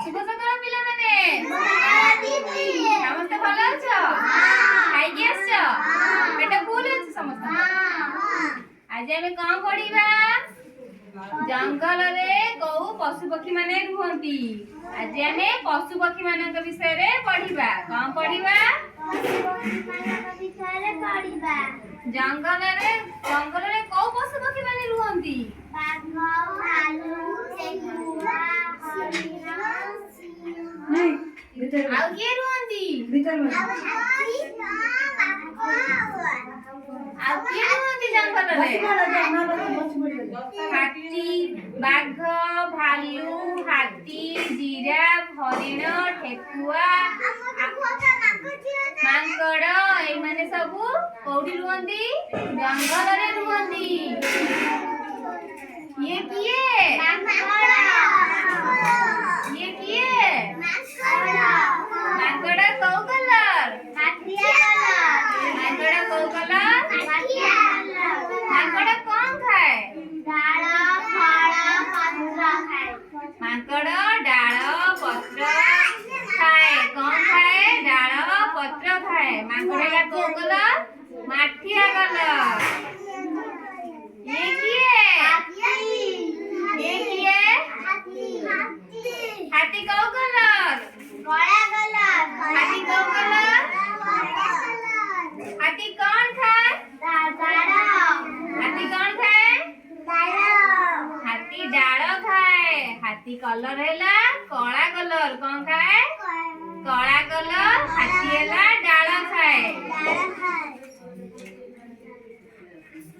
शुभ सकाळ पिलामाने समस्त भल अछ खाइकी आछ पेट फुल अछि समस्त आज आमे कोन पढिबा जंगल रे को पशु पक्षी माने रुहंती आज आमे पशु पक्षी मानक विषय रे पढिबा कोन पढिबा पशु पक्षी मानक विषय रे पढिबा जंगल रे को पशु पक्षी माने रुहंती बाघ भालू टेकुआ हरिण नहीं भीतर आउ के रुहंती भीतर में आउ के रुहंती जंगल रे हाथी बाघ भालू हाथी जिराफ हरिण ठेकुआ मांकड़ ए माने सब कोठी रुहंती जंगल रे रुहंती ये किए मांकड़ को कलर मांकड़ को कलर मांकड़ कौन खाए मांकड़ डाल पत्र खाए कौन खाए डाल पत्र खाए मांकड़ का को कलर माठिया कलर ये किए हाथी को कलर हाथी को कलर हाथी कौन खाए हाथी कौन खाए हाथी डाल खाए हाथी कलर हैला कला कलर कौन खाए कला कलर हाथी हैला डाल खाए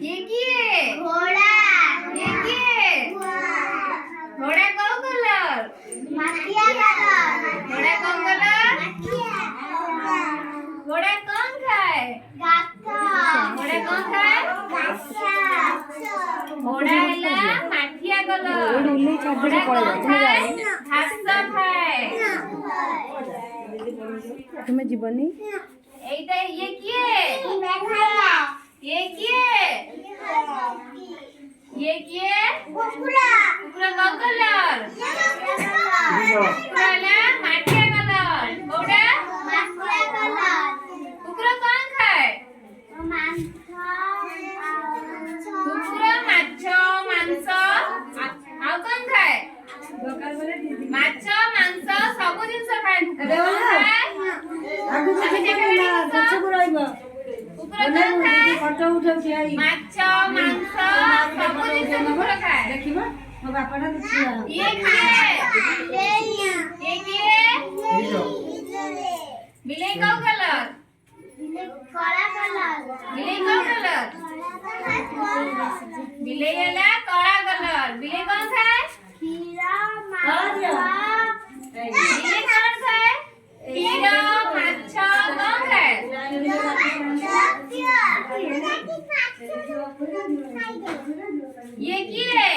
ये किए घोड़ा ये किए घोड़ा को कलर माटिया कलर घोड़ा को कलर घोड़ा कौन खाए घोड़ा कौन खाए घोड़ा हैला माटिया कलर घोड़ा कौन खाए घास खाए तुम्हें जीवनी एटा ये किए ये किए कुकुरा को कलर कुकुरा ला माटिया कलर घोड़ा कुकुरा कौन खाए कुकुरा माछ मांस आ कौन खाए माछ मांस सब जिंस खाए कुकुरा कौन खाए फोटो उठाउछि आई माछ मांस सब जिंस कुकुरा खाए देखिबा मो बापाटा देखिबा ये किए बिलाई को कलर बिलाई को कलर बिलाई हैला कला कलर बिलाई कौन खाए बिलाई कौन खाए हीरा माछ कौन खाए ये किए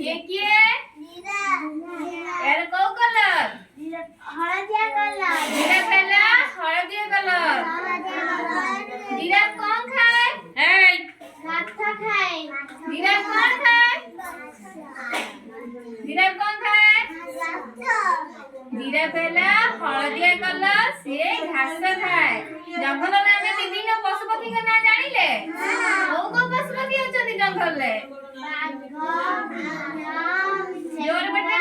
ये किए यार को कलर जीरा पहला हळदिया कलर जीरा कौन खाए जीरा कौन खाए जीरा कौन खाए जीरा पहला हळदिया कलर से घास खाए जंगल में हमें विभिन्न पशु पक्षी का नाम जानिले को पशु पक्षी होचंती जंगल ले जोर बटे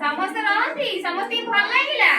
समस्त रहती समस्त भल लागिला